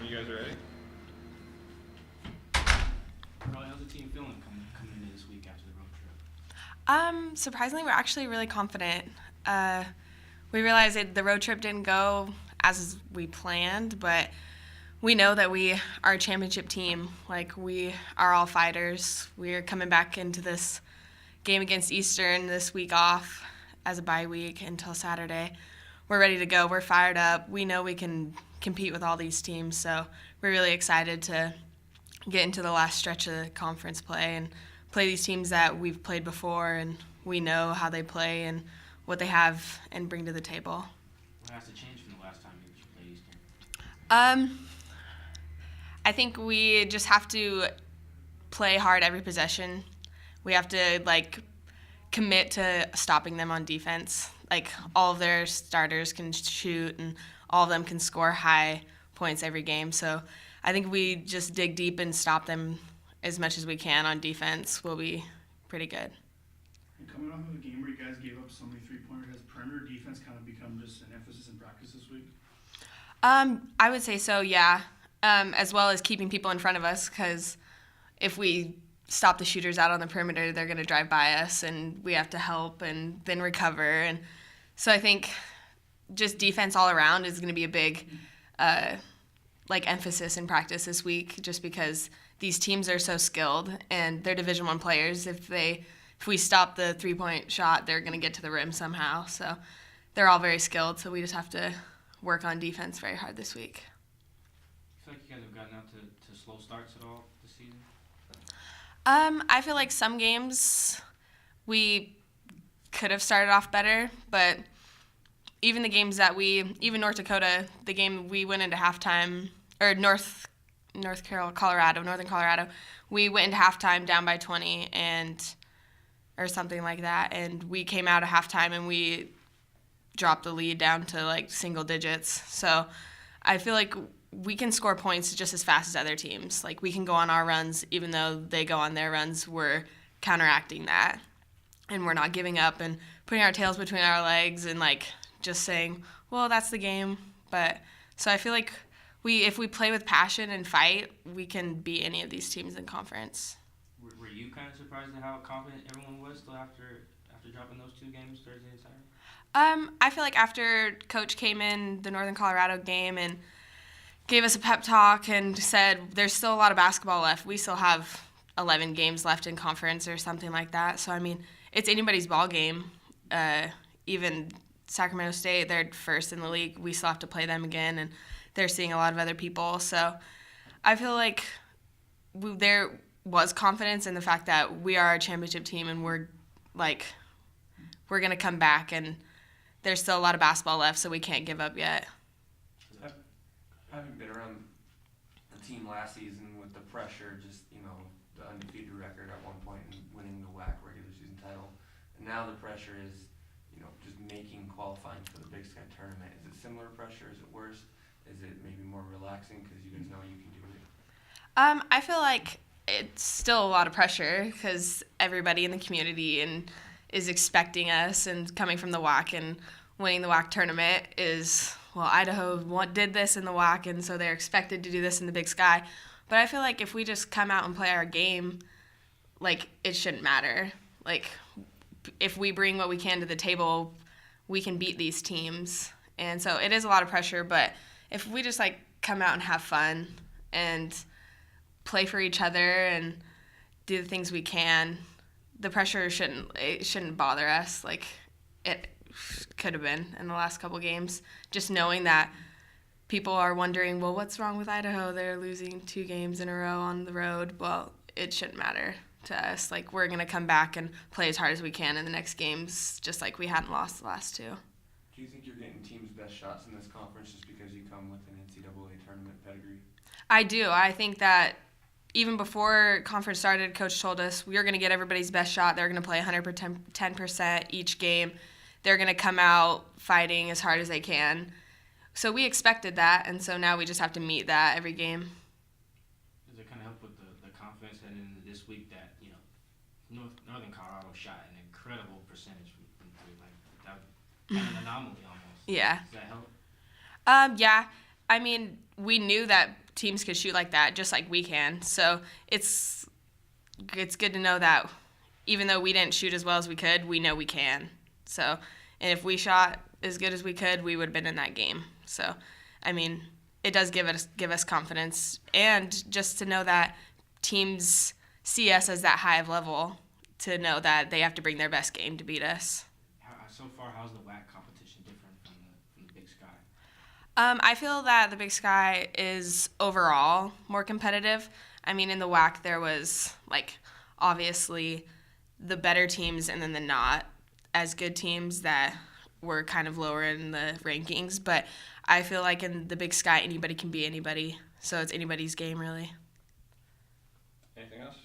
You guys ready? Karlee, how's the team feeling coming into this week after the road trip? Surprisingly, we're actually really confident. We realized that the road trip didn't go as we planned, but we know that we are a championship team. Like, we are all fighters. We're coming back into this game against Eastern this week off as a bye week until Saturday. We're ready to go. We're fired up. We know we can compete with all these teams, so we're really excited to get into the last stretch of the conference play and play these teams that we've played before, and we know how they play and what they have and bring to the table. What has to change from the last time you played Eastern? I think we just have to play hard every possession. We have to commit to stopping them on defense. Like, all of their starters can shoot and all of them can score high points every game. So I think we just dig deep and stop them as much as we can on defense. We'll be pretty good. And coming off of a game where you guys gave up so many three-pointers, has perimeter defense kind of become just an emphasis in practice this week? I would say so, yeah. As well as keeping people in front of us, because if we stop the shooters out on the perimeter, they're going to drive by us, and we have to help and then recover. And so I think just defense all around is going to be a big emphasis in practice this week, just because these teams are so skilled and they're Division I players. If we stop the three-point shot, they're going to get to the rim somehow. So they're all very skilled, so we just have to work on defense very hard this week. I feel like you guys have gotten out to slow starts at all this season? I feel like some games we could have started off better, but even the games that even North Dakota, the game we went into halftime, or Northern Colorado, we went into halftime down by 20 or something like that, and we came out of halftime and we dropped the lead down to single digits. So I feel like we can score points just as fast as other teams. Like, we can go on our runs, even though they go on their runs. We're counteracting that, and we're not giving up and putting our tails between our legs and just saying, well, that's the game. But so I feel like if we play with passion and fight, we can beat any of these teams in conference. Were you kind of surprised at how confident everyone was still after dropping those two games Thursday and Saturday? I feel like after Coach came in the Northern Colorado game and gave us a pep talk and said there's still a lot of basketball left. We still have 11 games left in conference or something like that. So, I mean, it's anybody's ball game. Even Sacramento State, they're first in the league. We still have to play them again, and they're seeing a lot of other people. So I feel like there was confidence in the fact that we are a championship team and we're going to come back, and there's still a lot of basketball left, so we can't give up yet. Having been around the team last season with the pressure, just, the undefeated record at one point and winning the WAC regular season title, and now the pressure is, just making qualifying for the Big Sky tournament. Is it similar pressure? Is it worse? Is it maybe more relaxing because you guys know you can do it? I feel like it's still a lot of pressure because everybody in the community is expecting us, and coming from the WAC and winning the WAC tournament is, well, Idaho did this in the WAC, and so they're expected to do this in the Big Sky. But I feel like if we just come out and play our game, it shouldn't matter. If we bring what we can to the table, we can beat these teams. And so it is a lot of pressure, but if we just, come out and have fun and play for each other and do the things we can, the pressure shouldn't bother us. It could have been in the last couple games, just knowing that people are wondering, well, what's wrong with Idaho? They're losing 2 games in a row on the road. Well, it shouldn't matter to us. We're going to come back and play as hard as we can in the next games, just like we hadn't lost the last 2. Do you think you're getting teams' best shots in this conference just because you come with an NCAA tournament pedigree? I do. I think that even before conference started, Coach told us we are going to get everybody's best shot. They're going to play 110% each game. They're going to come out fighting as hard as they can. So we expected that, and so now we just have to meet that every game. Does it kind of help with the confidence heading into this week that, Northern Colorado shot an incredible percentage from 3, that kind of an anomaly almost? Yeah. Does that help? Yeah. I mean, we knew that teams could shoot like that, just like we can. So it's good to know that even though we didn't shoot as well as we could, we know we can. So, and if we shot as good as we could, we would have been in that game. So, I mean, it does give us confidence, and just to know that teams see us as that high of level, to know that they have to bring their best game to beat us. So far, how's the WAC competition different from the Big Sky? I feel that the Big Sky is overall more competitive. I mean, in the WAC, there was, like, obviously the better teams and then the not as good teams that were kind of lower in the rankings. But I feel like in the Big Sky, anybody can be anybody. So it's anybody's game, really. Anything else?